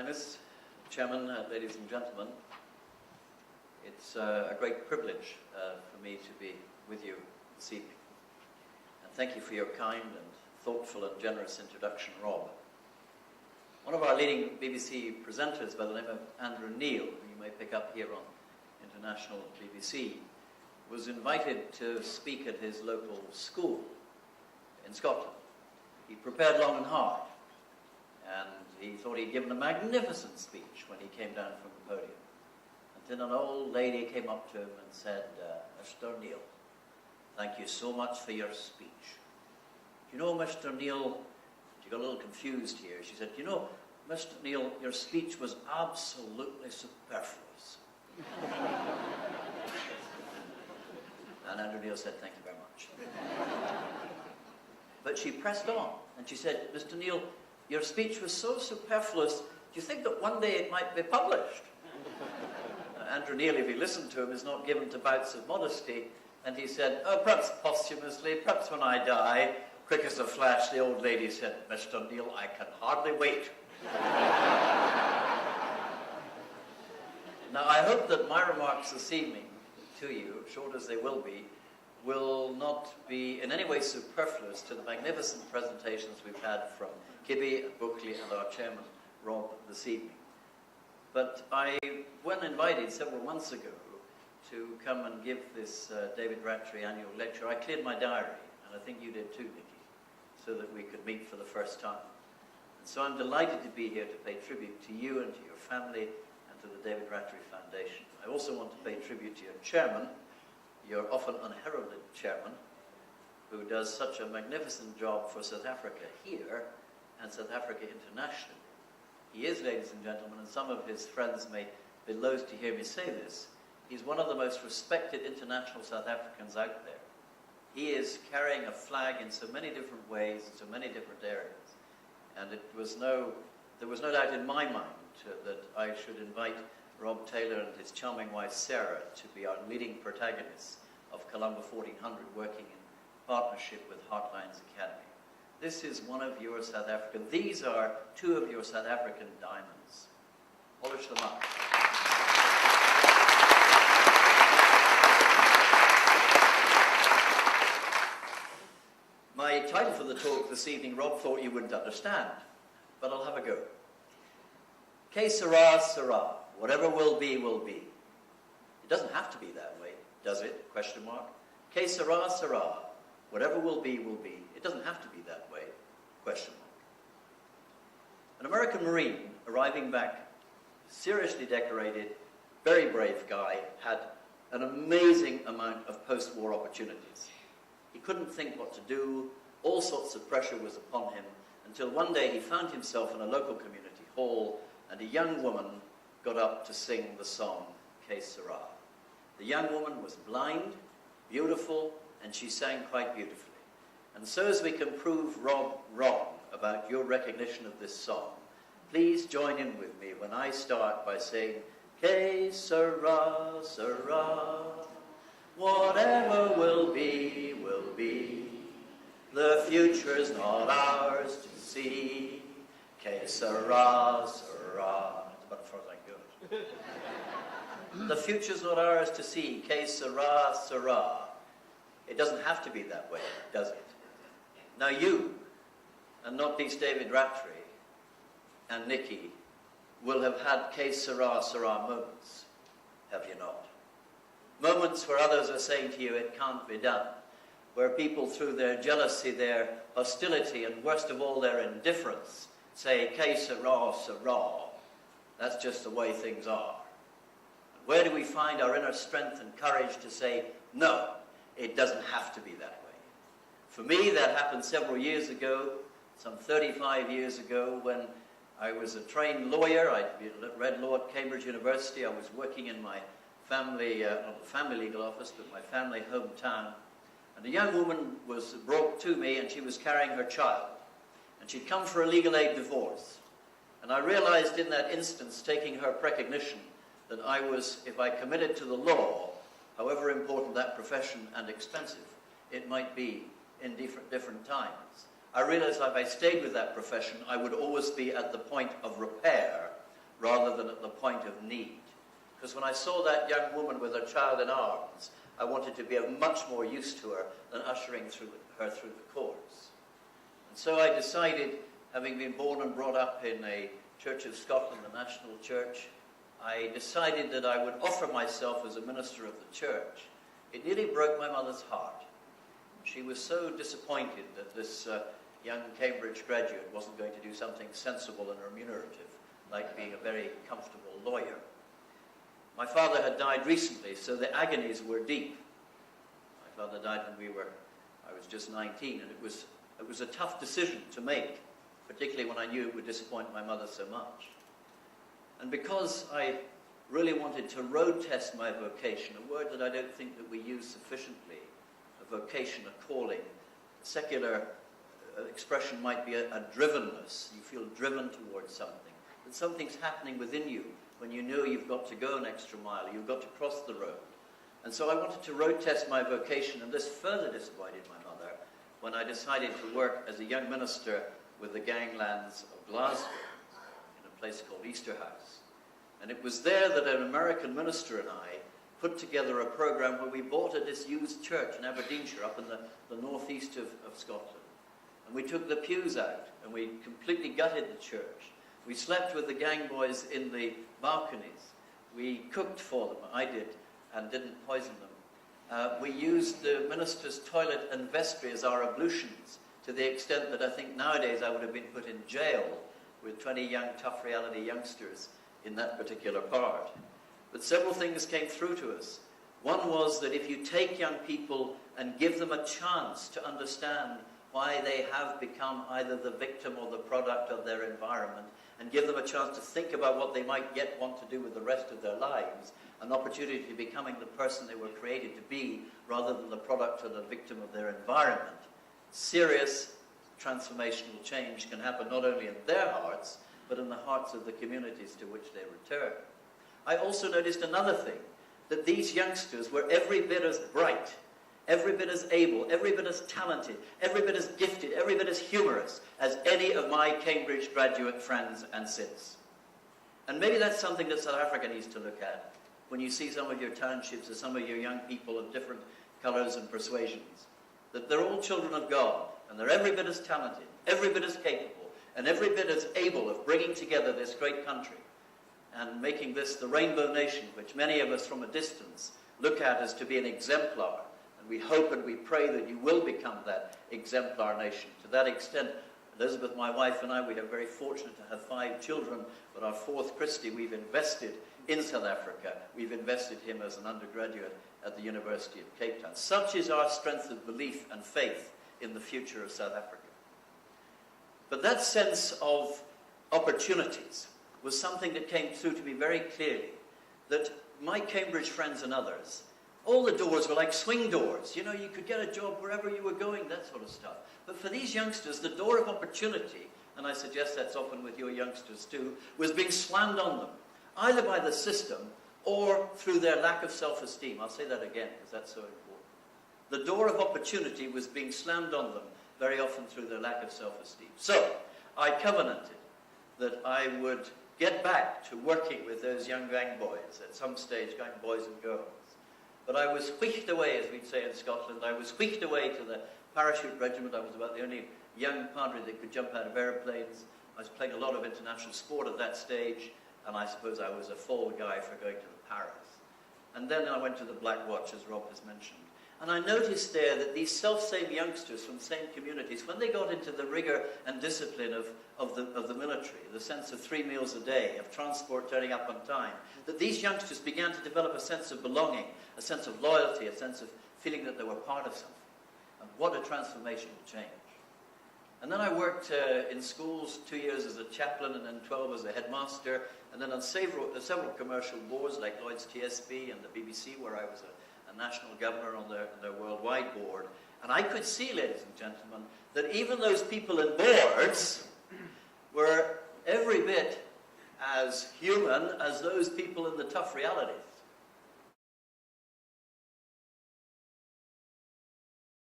Highness, Chairman, ladies and gentlemen, it's a great privilege for me to be with you this evening. And thank you for your kind and thoughtful and generous introduction, Rob. One of our leading BBC presenters by the name of Andrew Neil, who you may pick up here on International BBC, was invited to speak at his local school in Scotland. He prepared long and hard, and he thought he'd given a magnificent speech when he came down from the podium. And then an old lady came up to him and said, Mr. Neil, thank you so much for your speech. You know, Mr. Neil, she got a little confused here. She said, you know, Mr. Neil, your speech was absolutely superfluous. And Andrew Neil said, thank you very much. But she pressed on, and she said, Mr. Neil, your speech was so superfluous, do you think that one day it might be published? Andrew Neil, if he listened to him, is not given to bouts of modesty, and he said, oh, perhaps posthumously, perhaps when I die. Quick as a flash, the old lady said, Mr. Neil, I can hardly wait. Now, I hope that my remarks this evening to you, short as they will not be in any way superfluous to the magnificent presentations we've had from Kibbe and Buckley and our chairman, Rob, this evening. But when invited several months ago to come and give this David Rattray annual lecture, I cleared my diary, and I think you did too, Nikki, so that we could meet for the first time. And so I'm delighted to be here to pay tribute to you and to your family and to the David Rattray Foundation. I also want to pay tribute to your chairman, your often unheralded chairman, who does such a magnificent job for South Africa here and South Africa internationally. He is, ladies and gentlemen, and some of his friends may be loath to hear me say this, he's one of the most respected international South Africans out there. He is carrying a flag in so many different ways, in so many different areas. And there was no doubt in my mind that I should invite Rob Taylor and his charming wife Sarah to be our leading protagonists of Columba 1400, working in partnership with Heartlines Academy. This is one of your South African, these are two of your South African diamonds. Polish them up. My title for the talk this evening, Rob thought you wouldn't understand, but I'll have a go. Que sera, sera. Whatever will be, will be. It doesn't have to be that way, does it? Question mark. Que sera, sera. Whatever will be, will be. It doesn't have to be that way. Question mark. An American Marine arriving back, seriously decorated, very brave guy, had an amazing amount of post-war opportunities. He couldn't think what to do. All sorts of pressure was upon him until one day he found himself in a local community hall and a young woman got up to sing the song, Que Sera. The young woman was blind, beautiful, and she sang quite beautifully. And so as we can prove Rob wrong about your recognition of this song, please join in with me when I start by saying, Que sera, sera. Whatever will be, will be. The future's not ours to see. Que sera, sera. That's about as far as I can go. The future's not ours to see. Que sera, sera. It doesn't have to be that way, does it? Now you, and not least David Rattray and Nikki, will have had que sera, sera moments, have you not? Moments where others are saying to you, it can't be done. Where people, through their jealousy, their hostility, and worst of all, their indifference, say, que sera, sera. That's just the way things are. Where do we find our inner strength and courage to say, no, it doesn't have to be that way? For me, that happened several years ago, some 35 years ago, when I was a trained lawyer. I'd read law at Cambridge University. I was working in my family, not the family legal office, but my family hometown. And a young woman was brought to me, and she was carrying her child. And she'd come for a legal aid divorce. And I realized in that instance, taking her precognition, that I was, if I committed to the law, however important that profession and expensive it might be in different times, I realized if I stayed with that profession, I would always be at the point of repair rather than at the point of need. Because when I saw that young woman with her child in arms, I wanted to be of much more use to her than ushering her through the courts. And so I decided, having been born and brought up in a Church of Scotland, the national church, I decided that I would offer myself as a minister of the church. It nearly broke my mother's heart. She was so disappointed that this young Cambridge graduate wasn't going to do something sensible and remunerative, like being a very comfortable lawyer. My father had died recently, so the agonies were deep. My father died when I was just 19, and it was a tough decision to make, particularly when I knew it would disappoint my mother so much. And because I really wanted to road test my vocation, a word that I don't think that we use sufficiently, a vocation, a calling, a secular expression might be a drivenness. You feel driven towards something, that something's happening within you when you know you've got to go an extra mile, you've got to cross the road. And so I wanted to road test my vocation, and this further disappointed my mother when I decided to work as a young minister with the ganglands of Glasgow in a place called Easterhouse. And it was there that an American minister and I put together a program where we bought a disused church in Aberdeenshire, up in the northeast of Scotland. And we took the pews out, and we completely gutted the church. We slept with the gang boys in the balconies. We cooked for them, I did, and didn't poison them. We used the minister's toilet and vestry as our ablutions, to the extent that I think nowadays I would have been put in jail with 20 young, tough reality youngsters in that particular part. But several things came through to us. One was that if you take young people and give them a chance to understand why they have become either the victim or the product of their environment, and give them a chance to think about what they might yet want to do with the rest of their lives, an opportunity to becoming the person they were created to be, rather than the product or the victim of their environment, serious transformational change can happen not only in their hearts, but in the hearts of the communities to which they return. I also noticed another thing, that these youngsters were every bit as bright, every bit as able, every bit as talented, every bit as gifted, every bit as humorous as any of my Cambridge graduate friends and sins. And maybe that's something that South Africa needs to look at when you see some of your townships or some of your young people of different colours and persuasions, that they're all children of God, and they're every bit as talented, every bit as capable, and every bit as able of bringing together this great country and making this the rainbow nation, which many of us from a distance look at as to be an exemplar. And we hope and we pray that you will become that exemplar nation. To that extent, Elizabeth, my wife, and I, we are very fortunate to have 5 children, but our 4th, Christy, we've invested in South Africa. We've invested him as an undergraduate at the University of Cape Town. Such is our strength of belief and faith in the future of South Africa. But that sense of opportunities was something that came through to me very clearly, that my Cambridge friends and others, all the doors were like swing doors. You know, you could get a job wherever you were going, that sort of stuff. But for these youngsters, the door of opportunity, and I suggest that's often with your youngsters too, was being slammed on them, either by the system or through their lack of self-esteem. I'll say that again, because that's so important. The door of opportunity was being slammed on them, very often through their lack of self-esteem. So, I covenanted that I would get back to working with those young gang boys, at some stage, gang boys and girls. But I was wheeked away, as we'd say in Scotland. I was wheeked away to the parachute regiment. I was about the only young padre that could jump out of airplanes. I was playing a lot of international sport at that stage, and I suppose I was a fall guy for going to Paris. And then I went to the Black Watch, as Rob has mentioned. And I noticed there that these self-same youngsters from the same communities, when they got into the rigor and discipline of the military, the sense of 3 meals a day, of transport turning up on time, that these youngsters began to develop a sense of belonging, a sense of loyalty, a sense of feeling that they were part of something. And what a transformational change. And then I worked in schools 2 years as a chaplain, and then 12 as a headmaster, and then on several commercial boards like Lloyd's TSB and the BBC, where I was a national governor on their worldwide board. And I could see, ladies and gentlemen, that even those people in boards were every bit as human as those people in the tough realities.